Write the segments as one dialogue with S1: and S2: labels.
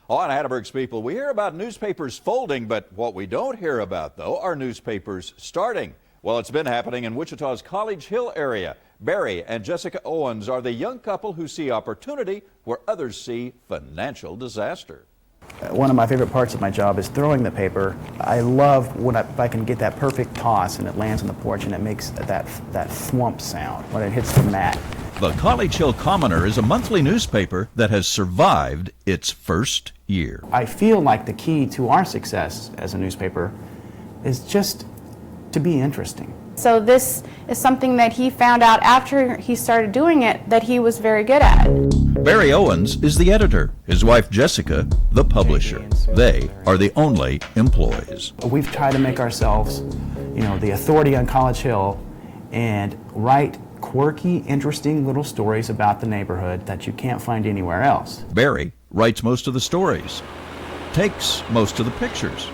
S1: On Hattiesburg's People, we hear about newspapers folding, but what we don't hear about, though, are newspapers starting. Well, it's been happening in Wichita's College Hill area. Barry and Jessica Owens are the young couple who see opportunity where others see financial disaster.
S2: One of my favorite parts of my job is throwing the paper. I love when if I can get that perfect toss and it lands on the porch and it makes that thwomp sound when it hits the mat.
S3: The College Hill Commoner is a monthly newspaper that has survived its first year.
S2: I feel like the key to our success as a newspaper is just to be interesting.
S4: So this is something that he found out after he started doing it that he was very good at.
S3: Barry Owens is the editor, his wife Jessica, the publisher. They are the only employees.
S2: We've tried to make ourselves, the authority on College Hill and write quirky, interesting little stories about the neighborhood that you can't find anywhere else.
S3: Barry writes most of the stories, takes most of the pictures,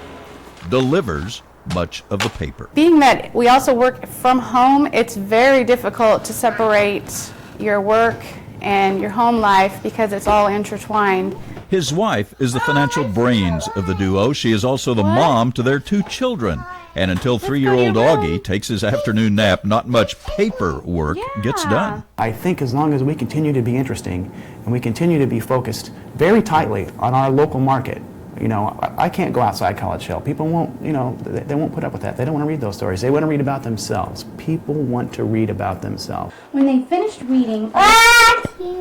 S3: delivers much of the paper.
S4: Being that we also work from home, it's very difficult to separate your work and your home life because it's all intertwined.
S3: His wife is the financial brains of the duo. She is also the mom to their two children. And until 3-year-old Augie takes his afternoon nap, not much paperwork gets done.
S2: I think as long as we continue to be interesting and we continue to be focused very tightly on our local market, I can't go outside College Hill. People won't, they won't put up with that. They don't want to read those stories. They want to read about themselves. People want to read about themselves.
S5: When they finished reading,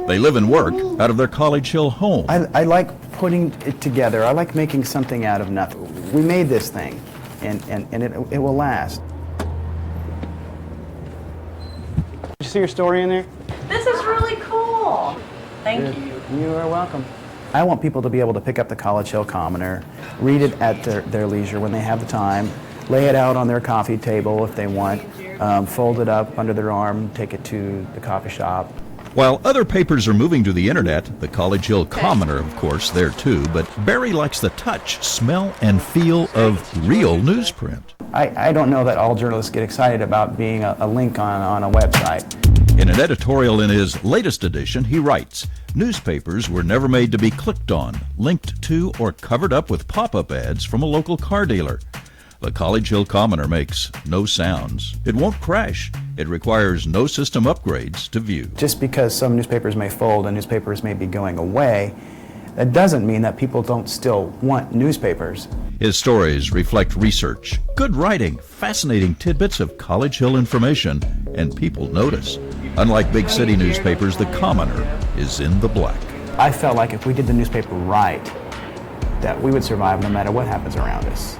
S3: they live and work out of their College Hill home.
S2: I like putting it together. I like making something out of nothing. We made this thing, and it will last. Did you see your story in there?
S6: This is really cool. Thank you.
S2: You are welcome. I want people to be able to pick up the College Hill Commoner, read it at their leisure when they have the time, lay it out on their coffee table if they want, fold it up under their arm, take it to the coffee shop.
S3: While other papers are moving to the internet, the College Hill Commoner, of course, there too, but Barry likes the touch, smell, and feel of real newsprint.
S2: I don't know that all journalists get excited about being a link on a website.
S3: In an editorial in his latest edition, he writes, "Newspapers were never made to be clicked on, linked to, or covered up with pop-up ads from a local car dealer. The College Hill Commoner makes no sounds. It won't crash. It requires no system upgrades to view."
S2: Just because some newspapers may fold and newspapers may be going away, that doesn't mean that people don't still want newspapers.
S3: His stories reflect research, good writing, fascinating tidbits of College Hill information, and people notice. Unlike big city newspapers, the Commoner is in the black.
S2: I felt like if we did the newspaper right, that we would survive no matter what happens around us.